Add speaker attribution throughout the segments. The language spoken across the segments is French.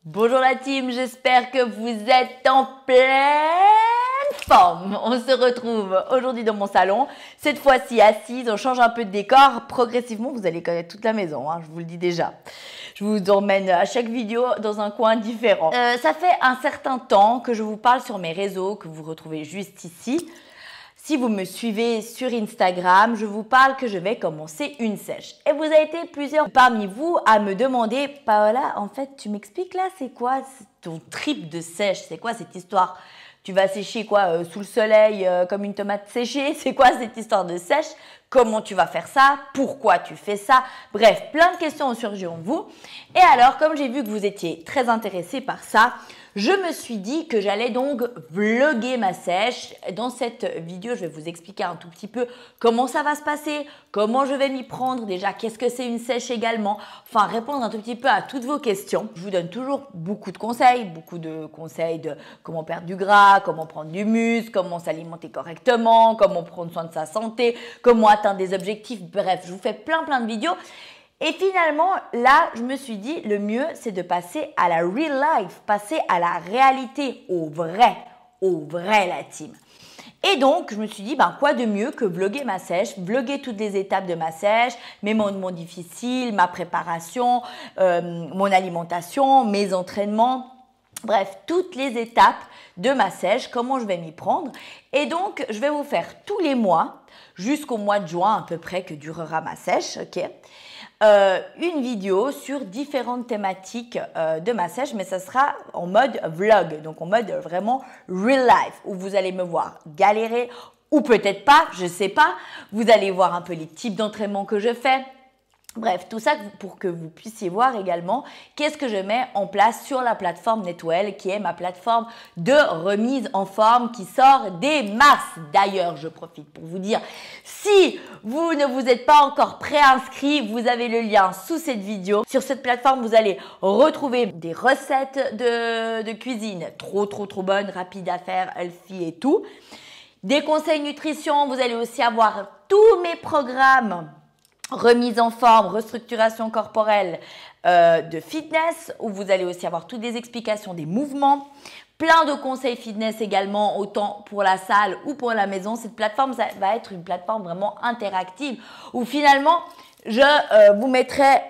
Speaker 1: Bonjour la team, j'espère que vous êtes en pleine forme. On se retrouve aujourd'hui dans mon salon, cette fois-ci assise, on change un peu de décor. Progressivement, vous allez connaître toute la maison, hein, je vous le dis déjà. Je vous emmène à chaque vidéo dans un coin différent. Ça fait un certain temps que je vous parle sur mes réseaux, que vous retrouvez juste ici. Si vous me suivez sur Instagram, je vous parle que je vais commencer une sèche. Et vous avez été plusieurs parmi vous à me demander « Paola, en fait, tu m'expliques là, c'est quoi ton trip de sèche? C'est quoi cette histoire? Tu vas sécher quoi sous le soleil comme une tomate séchée? C'est quoi cette histoire de sèche? Comment tu vas faire ça? Pourquoi tu fais ça? » Bref, plein de questions ont surgi en vous. Et alors, comme j'ai vu que vous étiez très intéressés par ça, je me suis dit que j'allais donc vlogger ma sèche. Dans cette vidéo, je vais vous expliquer un tout petit peu comment ça va se passer, comment je vais m'y prendre, déjà qu'est-ce que c'est une sèche également, enfin répondre un tout petit peu à toutes vos questions. Je vous donne toujours beaucoup de conseils de comment perdre du gras, comment prendre du muscle, comment s'alimenter correctement, comment prendre soin de sa santé, comment atteindre des objectifs, bref, je vous fais plein de vidéos. Et finalement, là, je me suis dit, le mieux, c'est de passer à la real life, passer à la réalité, au vrai la team. Et donc, je me suis dit, ben, quoi de mieux que vlogger ma sèche, vlogger toutes les étapes de ma sèche, mes moments difficiles, ma préparation, mon alimentation, mes entraînements, bref, toutes les étapes de ma sèche, comment je vais m'y prendre. Et donc, je vais vous faire tous les mois, jusqu'au mois de juin à peu près que durera ma sèche, ok, une vidéo sur différentes thématiques de ma sèche, mais ça sera en mode vlog, donc en mode vraiment real life, où vous allez me voir galérer ou peut-être pas, je sais pas. Vous allez voir un peu les types d'entraînement que je fais. Bref, tout ça pour que vous puissiez voir également qu'est-ce que je mets en place sur la plateforme Netwell, qui est ma plateforme de remise en forme qui sort dès mars. D'ailleurs, je profite pour vous dire, si vous ne vous êtes pas encore préinscrit, vous avez le lien sous cette vidéo. Sur cette plateforme, vous allez retrouver des recettes de cuisine trop bonnes, rapides à faire, healthy et tout. Des conseils nutrition, vous allez aussi avoir tous mes programmes remise en forme, restructuration corporelle de fitness, où vous allez aussi avoir toutes les explications des mouvements, plein de conseils fitness également, autant pour la salle ou pour la maison. Cette plateforme, ça va être une plateforme vraiment interactive, où finalement, je vous mettrai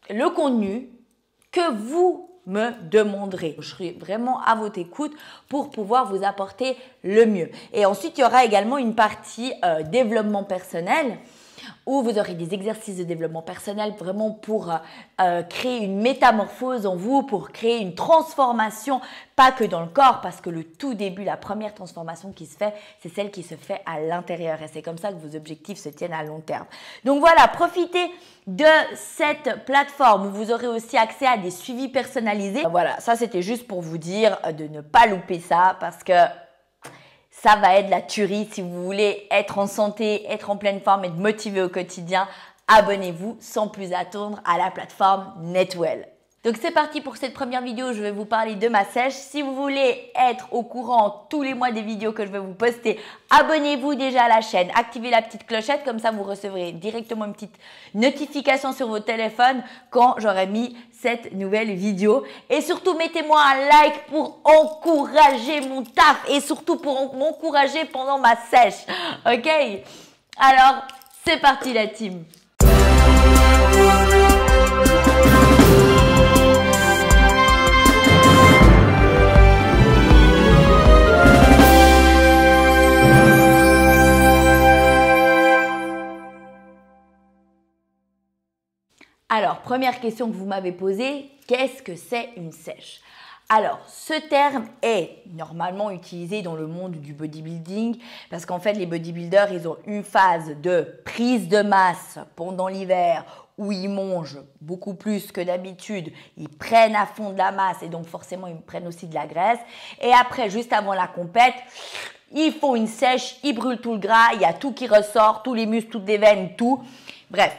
Speaker 1: le contenu que vous me demanderez. Je serai vraiment à votre écoute pour pouvoir vous apporter le mieux. Et ensuite, il y aura également une partie développement personnel, où vous aurez des exercices de développement personnel vraiment pour créer une métamorphose en vous, pour créer une transformation, pas que dans le corps, parce que le tout début, la première transformation qui se fait, c'est celle qui se fait à l'intérieur. Et c'est comme ça que vos objectifs se tiennent à long terme. Donc voilà, profitez de cette plateforme où vous aurez aussi accès à des suivis personnalisés. Voilà, ça c'était juste pour vous dire de ne pas louper ça, parce que ça va être la tuerie. Si vous voulez être en santé, être en pleine forme, être motivé au quotidien, abonnez-vous sans plus attendre à la plateforme Netwell. Donc c'est parti pour cette première vidéo, je vais vous parler de ma sèche. Si vous voulez être au courant tous les mois des vidéos que je vais vous poster, abonnez-vous déjà à la chaîne, activez la petite clochette, comme ça vous recevrez directement une petite notification sur vos téléphones quand j'aurai mis cette nouvelle vidéo. Et surtout, mettez-moi un like pour encourager mon taf et surtout pour m'encourager pendant ma sèche. Ok? Alors, c'est parti la team! Alors, première question que vous m'avez posée, qu'est-ce que c'est une sèche? Alors, ce terme est normalement utilisé dans le monde du bodybuilding parce qu'en fait, les bodybuilders, ils ont une phase de prise de masse pendant l'hiver où ils mangent beaucoup plus que d'habitude, ils prennent à fond de la masse et donc forcément, ils prennent aussi de la graisse. Et après, juste avant la compète, ils font une sèche, ils brûlent tout le gras, il y a tout qui ressort, tous les muscles, toutes les veines, tout. Bref.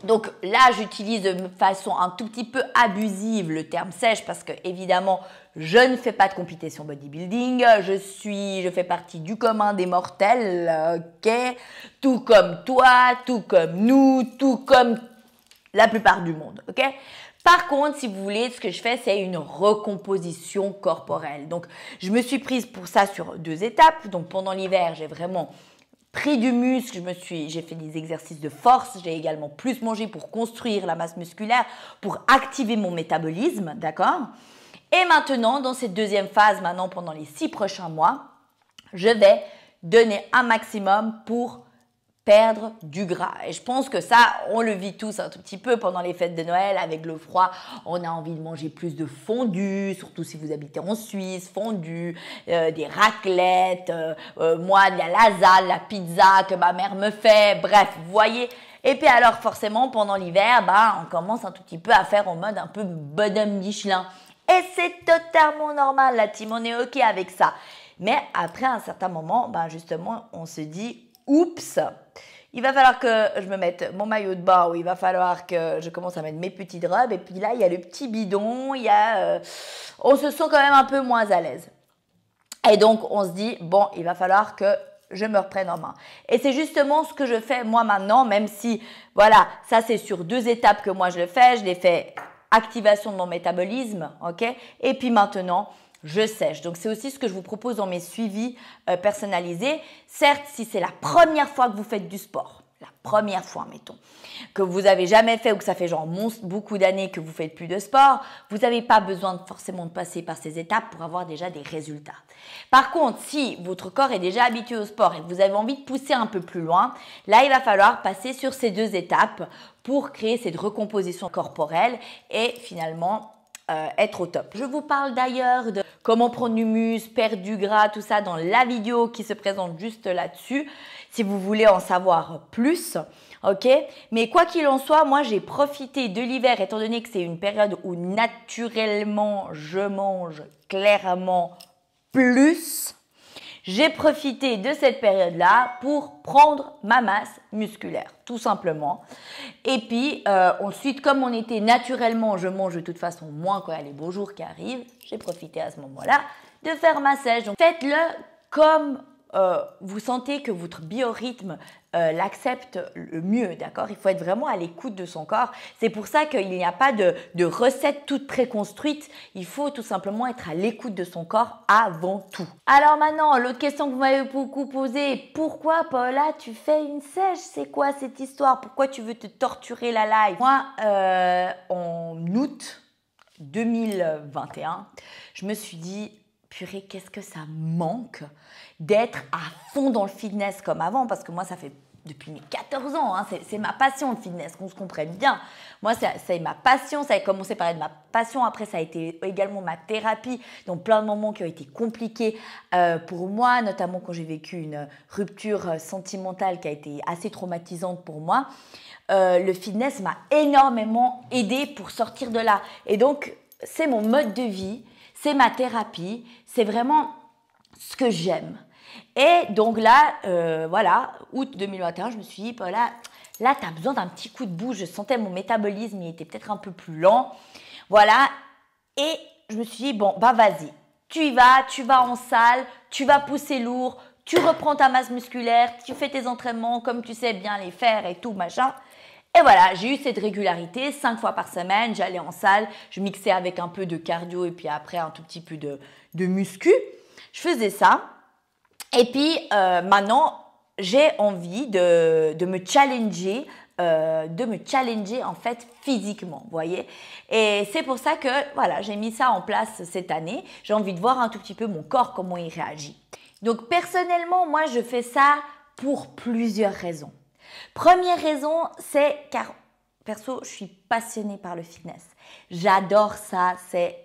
Speaker 1: Donc là, j'utilise de façon un tout petit peu abusive le terme sèche parce que évidemment, je ne fais pas de compétition bodybuilding, je fais partie du commun des mortels, ok? Tout comme toi, tout comme nous, tout comme la plupart du monde, ok? Par contre, si vous voulez, ce que je fais, c'est une recomposition corporelle. Donc, je me suis prise pour ça sur 2 étapes. Donc, pendant l'hiver, j'ai vraiment pris du muscle, j'ai fait des exercices de force, j'ai également plus mangé pour construire la masse musculaire, pour activer mon métabolisme, d'accord? Et maintenant, dans cette deuxième phase, maintenant pendant les 6 prochains mois, je vais donner un maximum pour perdre du gras. Et je pense que ça, on le vit tous un tout petit peu pendant les fêtes de Noël avec le froid. On a envie de manger plus de fondue, surtout si vous habitez en Suisse, fondue, des raclettes, moi, de la lasagne, la pizza que ma mère me fait. Bref, vous voyez. Et puis alors, forcément, pendant l'hiver, on commence un tout petit peu à faire en mode un peu bonhomme Michelin. Et c'est totalement normal, la team, on est OK avec ça. Mais après un certain moment, justement, on se dit, oups, il va falloir que je me mette mon maillot de bain ou il va falloir que je commence à mettre mes petites robes. Et puis là, il y a le petit bidon, on se sent quand même un peu moins à l'aise. Et donc, on se dit, bon, il va falloir que je me reprenne en main. Et c'est justement ce que je fais moi maintenant, même si, voilà, ça c'est sur 2 étapes que moi je le fais. Je l'ai fait activation de mon métabolisme, ok? Et puis maintenant, je sèche. Donc, c'est aussi ce que je vous propose dans mes suivis personnalisés. Certes, si c'est la première fois que vous faites du sport, la première fois, mettons, que vous n'avez jamais fait ou que ça fait genre beaucoup d'années que vous ne faites plus de sport, vous n'avez pas besoin forcément de passer par ces étapes pour avoir déjà des résultats. Par contre, si votre corps est déjà habitué au sport et que vous avez envie de pousser un peu plus loin, là, il va falloir passer sur ces 2 étapes pour créer cette recomposition corporelle et finalement être au top. Je vous parle d'ailleurs de comment prendre du muscle, perdre du gras, tout ça dans la vidéo qui se présente juste là-dessus, si vous voulez en savoir plus, ok? Mais quoi qu'il en soit, moi j'ai profité de l'hiver, étant donné que c'est une période où naturellement je mange clairement plus. J'ai profité de cette période-là pour prendre ma masse musculaire, tout simplement. Et puis, ensuite, comme on était naturellement, je mange de toute façon moins quand il y a les beaux jours qui arrivent, j'ai profité à ce moment-là de faire ma sèche. Donc, faites-le comme vous sentez que votre biorhythme l'accepte le mieux, d'accord? Il faut être vraiment à l'écoute de son corps. C'est pour ça qu'il n'y a pas de recette toute préconstruite. Il faut tout simplement être à l'écoute de son corps avant tout. Alors maintenant, l'autre question que vous m'avez beaucoup posée, pourquoi Paola, tu fais une sèche? C'est quoi cette histoire? Pourquoi tu veux te torturer la life? Moi, en août 2021, je me suis dit, purée, qu'est-ce que ça manque d'être à fond dans le fitness comme avant, parce que moi, ça fait depuis mes 14 ans, hein, c'est ma passion le fitness, qu'on se comprenne bien. Moi, c'est ma passion, ça a commencé par être ma passion, après ça a été également ma thérapie, donc plein de moments qui ont été compliqués pour moi, notamment quand j'ai vécu une rupture sentimentale qui a été assez traumatisante pour moi. Le fitness m'a énormément aidée pour sortir de là. Et donc, c'est mon mode de vie, c'est ma thérapie, c'est vraiment ce que j'aime. Et donc là, voilà, août 2021, je me suis dit, Paola, là, tu as besoin d'un petit coup de boost. Je sentais mon métabolisme, il était peut-être un peu plus lent. Voilà. Et je me suis dit, bon, vas-y. Tu vas en salle, tu vas pousser lourd, tu reprends ta masse musculaire, tu fais tes entraînements comme tu sais bien les faire et tout, machin. Et voilà, j'ai eu cette régularité, 5 fois par semaine, j'allais en salle, je mixais avec un peu de cardio et puis après un tout petit peu de muscu. Je faisais ça. Et puis maintenant, j'ai envie de me challenger, en fait physiquement, vous voyez. Et c'est pour ça que voilà, j'ai mis ça en place cette année. J'ai envie de voir un tout petit peu mon corps, comment il réagit. Donc personnellement, moi je fais ça pour plusieurs raisons. Première raison, c'est car perso, je suis passionnée par le fitness. J'adore ça, c'est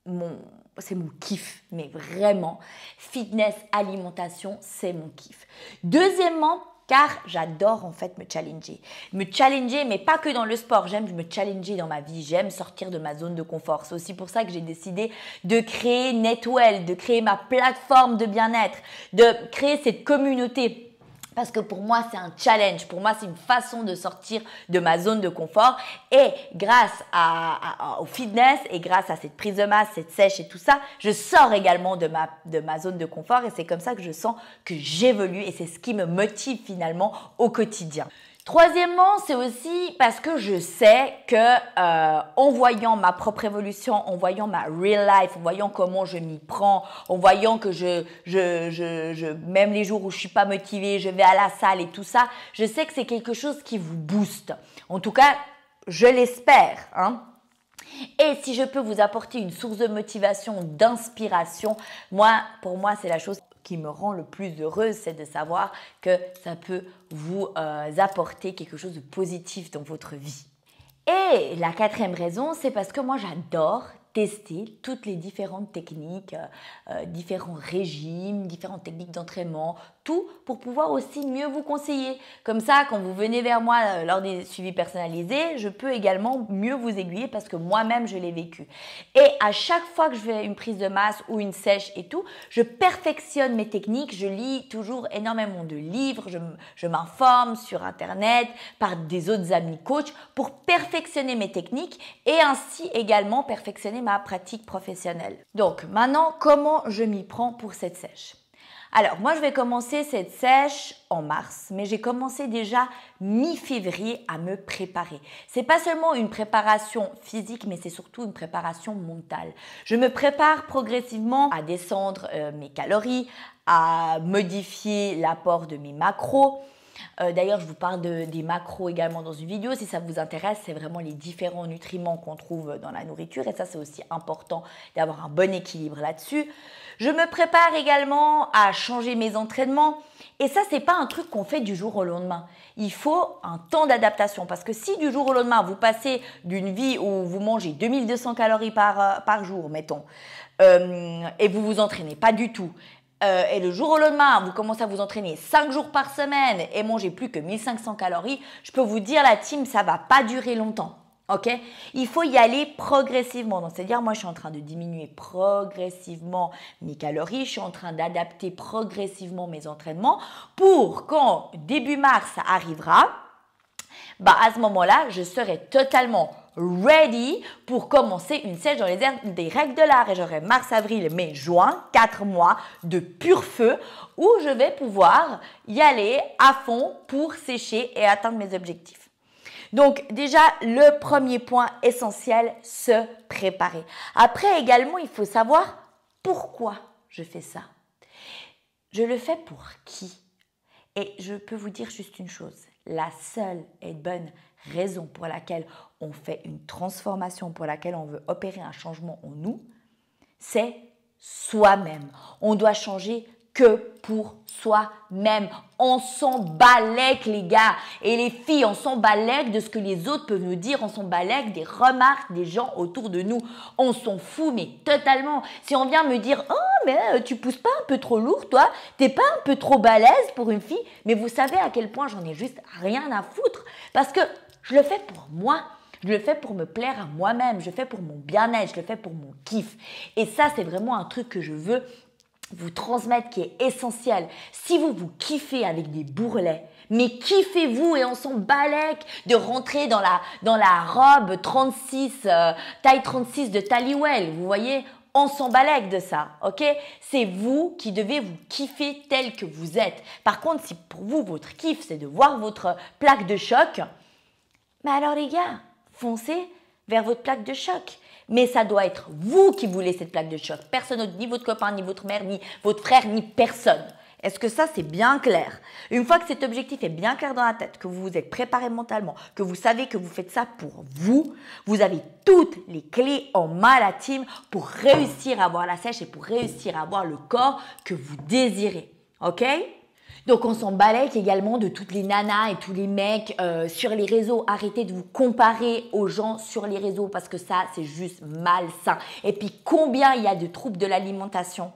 Speaker 1: mon kiff, mais vraiment, fitness, alimentation, c'est mon kiff. Deuxièmement, car j'adore en fait me challenger. Me challenger, mais pas que dans le sport, j'aime me challenger dans ma vie, j'aime sortir de ma zone de confort. C'est aussi pour ça que j'ai décidé de créer Netwell, de créer ma plateforme de bien-être, de créer cette communauté. Parce que pour moi, c'est un challenge. Pour moi, c'est une façon de sortir de ma zone de confort. Et grâce au fitness et grâce à cette prise de masse, cette sèche et tout ça, je sors également de ma zone de confort. Et c'est comme ça que je sens que j'évolue. Et c'est ce qui me motive finalement au quotidien. Troisièmement, c'est aussi parce que je sais que en voyant ma propre évolution, en voyant ma real life, en voyant comment je m'y prends, en voyant que même les jours où je suis pas motivée, je vais à la salle et tout ça, je sais que c'est quelque chose qui vous booste. En tout cas, je l'espère, hein. Et si je peux vous apporter une source de motivation, d'inspiration, pour moi, c'est la chose qui me rend le plus heureuse, c'est de savoir que ça peut vous apporter quelque chose de positif dans votre vie. Et la quatrième raison, c'est parce que moi, j'adore tester toutes les différentes techniques, différents régimes, différentes techniques d'entraînement, tout pour pouvoir aussi mieux vous conseiller. Comme ça, quand vous venez vers moi lors des suivis personnalisés, je peux également mieux vous aiguiller parce que moi-même, je l'ai vécu. Et à chaque fois que je fais une prise de masse ou une sèche et tout, je perfectionne mes techniques. Je lis toujours énormément de livres, je m'informe sur Internet par des autres amis coachs pour perfectionner mes techniques et ainsi également perfectionner ma pratique professionnelle. Donc maintenant, comment je m'y prends pour cette sèche? Alors, moi, je vais commencer cette sèche en mars, mais j'ai commencé déjà mi-février à me préparer. C'est pas seulement une préparation physique, mais c'est surtout une préparation mentale. Je me prépare progressivement à descendre mes calories, à modifier l'apport de mes macros. D'ailleurs, je vous parle des macros également dans une vidéo. Si ça vous intéresse, c'est vraiment les différents nutriments qu'on trouve dans la nourriture. Et ça, c'est aussi important d'avoir un bon équilibre là-dessus. Je me prépare également à changer mes entraînements. Et ça, c'est pas un truc qu'on fait du jour au lendemain. Il faut un temps d'adaptation. Parce que si du jour au lendemain, vous passez d'une vie où vous mangez 2200 calories par jour, mettons, et vous vous entraînez pas du tout, et le jour au lendemain, vous commencez à vous entraîner 5 jours par semaine et manger plus que 1500 calories, je peux vous dire, la team, ça va pas durer longtemps. Ok? Il faut y aller progressivement. Donc, c'est-à-dire, moi, je suis en train de diminuer progressivement mes calories. Je suis en train d'adapter progressivement mes entraînements pour quand début mars arrivera, à ce moment-là, je serai totalement ready pour commencer une sèche dans des règles de l'art. Et j'aurai mars, avril, mai, juin, 4 mois de pur feu où je vais pouvoir y aller à fond pour sécher et atteindre mes objectifs. Donc déjà, le premier point essentiel, se préparer. Après également, il faut savoir pourquoi je fais ça. Je le fais pour qui? Et je peux vous dire juste une chose, la seule et bonne raison pour laquelle on fait une transformation, pour laquelle on veut opérer un changement en nous, c'est soi-même. On doit changer que pour soi-même. On s'en balèque, les gars et les filles, on s'en balèque de ce que les autres peuvent nous dire, on s'en balèque des remarques des gens autour de nous. On s'en fout, mais totalement. Si on vient me dire « Oh, mais tu pousses pas un peu trop lourd, toi? T'es pas un peu trop balèze pour une fille ?» Mais vous savez à quel point j'en ai juste rien à foutre parce que je le fais pour moi. Je le fais pour me plaire à moi-même, je le fais pour mon bien-être, je le fais pour mon kiff. Et ça, c'est vraiment un truc que je veux vous transmettre qui est essentiel. Si vous kiffez avec des bourrelets, mais kiffez-vous et on s'en balèque de rentrer dans la robe 36, taille 36 de Taliwell, vous voyez, on s'en balèque de ça, ok? C'est vous qui devez vous kiffer tel que vous êtes. Par contre, si pour vous, votre kiff, c'est de voir votre plaque de choc, mais alors les gars, foncez vers votre plaque de choc. Mais ça doit être vous qui voulez cette plaque de choc. Personne d'autre, ni votre copain, ni votre mère, ni votre frère, ni personne. Est-ce que ça, c'est bien clair? Une fois que cet objectif est bien clair dans la tête, que vous vous êtes préparé mentalement, que vous savez que vous faites ça pour vous, vous avez toutes les clés en main, la team, pour réussir à avoir la sèche et pour réussir à avoir le corps que vous désirez. Ok? Donc, on s'en balèque également de toutes les nanas et tous les mecs sur les réseaux. Arrêtez de vous comparer aux gens sur les réseaux parce que ça, c'est juste malsain. Et puis, combien il y a de troubles de l'alimentation?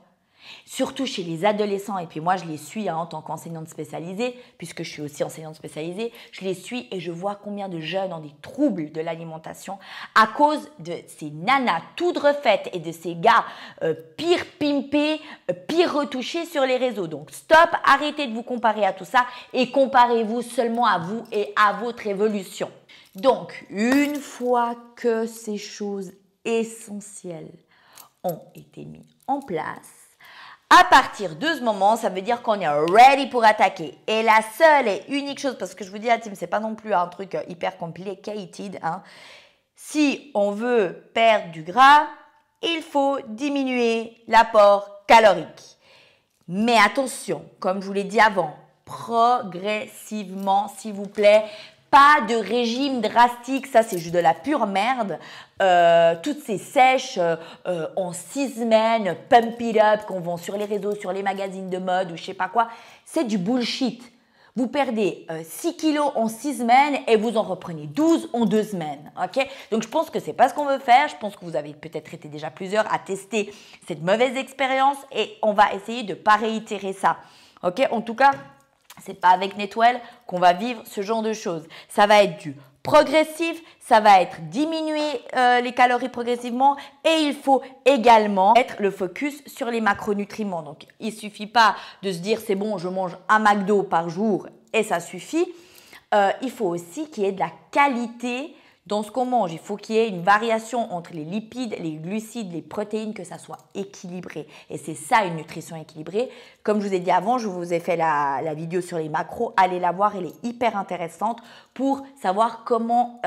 Speaker 1: Surtout chez les adolescents, et puis moi je les suis en tant qu'enseignante spécialisée, puisque je suis aussi enseignante spécialisée, je les suis et je vois combien de jeunes ont des troubles de l'alimentation à cause de ces nanas toutes refaites et de ces gars pire pimpés, pire retouchés sur les réseaux. Donc stop, arrêtez de vous comparer à tout ça et comparez-vous seulement à vous et à votre évolution. Donc une fois que ces choses essentielles ont été mises en place, À partir de ce moment, ça veut dire qu'on est ready pour attaquer. Et la seule et unique chose, parce que je vous dis la team, c'est pas non plus un truc hyper complicated, hein. Si on veut perdre du gras, il faut diminuer l'apport calorique. Mais attention, comme je vous l'ai dit avant, progressivement, s'il vous plaît. Pas de régime drastique, ça c'est juste de la pure merde. Toutes ces sèches en 6 semaines, pump it up, qu'on vend sur les réseaux, sur les magazines de mode ou je sais pas quoi, c'est du bullshit. Vous perdez 6 kilos en 6 semaines et vous en reprenez 12 en 2 semaines. Okay? Donc je pense que c'est pas ce qu'on veut faire. Je pense que vous avez peut-être été déjà plusieurs à tester cette mauvaise expérience et on va essayer de ne pas réitérer ça. Okay? En tout cas, c'est pas avec Netwell qu'on va vivre ce genre de choses. Ça va être du progressif, ça va être diminuer les calories progressivement et il faut également mettre le focus sur les macronutriments. Donc, il ne suffit pas de se dire c'est bon, je mange un McDo par jour et ça suffit. Il faut aussi qu'il y ait de la qualité dans ce qu'on mange. Il faut qu'il y ait une variation entre les lipides, les glucides, les protéines, que ça soit équilibré. Et c'est ça une nutrition équilibrée. Comme je vous ai dit avant, je vous ai fait la vidéo sur les macros. Allez la voir, elle est hyper intéressante pour savoir comment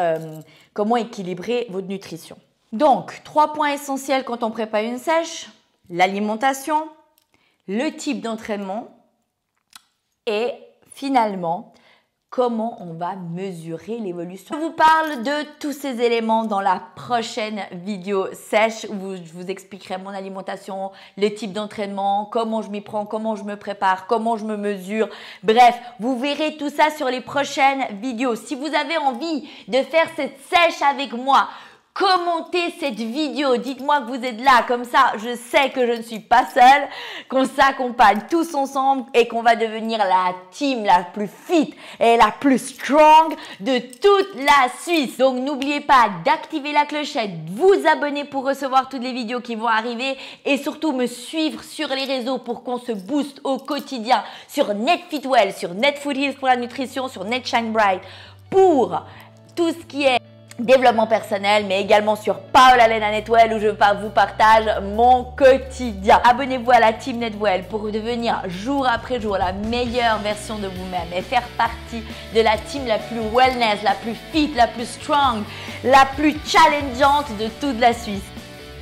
Speaker 1: équilibrer votre nutrition. Donc, 3 points essentiels quand on prépare une sèche. L'alimentation, le type d'entraînement et finalement, comment on va mesurer l'évolution. Je vous parle de tous ces éléments dans la prochaine vidéo sèche où je vous expliquerai mon alimentation, les types d'entraînement, comment je m'y prends, comment je me prépare, comment je me mesure. Bref, vous verrez tout ça sur les prochaines vidéos. Si vous avez envie de faire cette sèche avec moi, commentez cette vidéo, dites-moi que vous êtes là, comme ça je sais que je ne suis pas seule, qu'on s'accompagne tous ensemble et qu'on va devenir la team la plus fit et la plus strong de toute la Suisse. Donc n'oubliez pas d'activer la clochette, vous abonner pour recevoir toutes les vidéos qui vont arriver et surtout me suivre sur les réseaux pour qu'on se booste au quotidien sur NetFitWell, sur NetFoodHills pour la nutrition, sur NetShineBright pour tout ce qui est développement personnel, mais également sur Paola Lena Netwell où je vous partage mon quotidien. Abonnez-vous à la team Netwell pour devenir jour après jour la meilleure version de vous-même et faire partie de la team la plus wellness, la plus fit, la plus strong, la plus challengeante de toute la Suisse.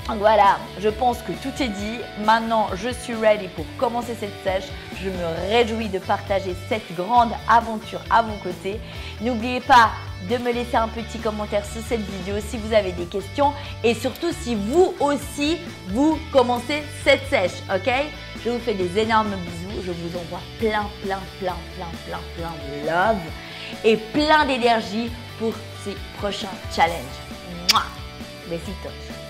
Speaker 1: Donc voilà, je pense que tout est dit. Maintenant, je suis ready pour commencer cette sèche. Je me réjouis de partager cette grande aventure à vos côtés. N'oubliez pas de me laisser un petit commentaire sous cette vidéo si vous avez des questions et surtout si vous aussi, vous commencez cette sèche, ok? Je vous fais des énormes bisous. Je vous envoie plein de love et plein d'énergie pour ces prochains challenges. Mouah! Besitos!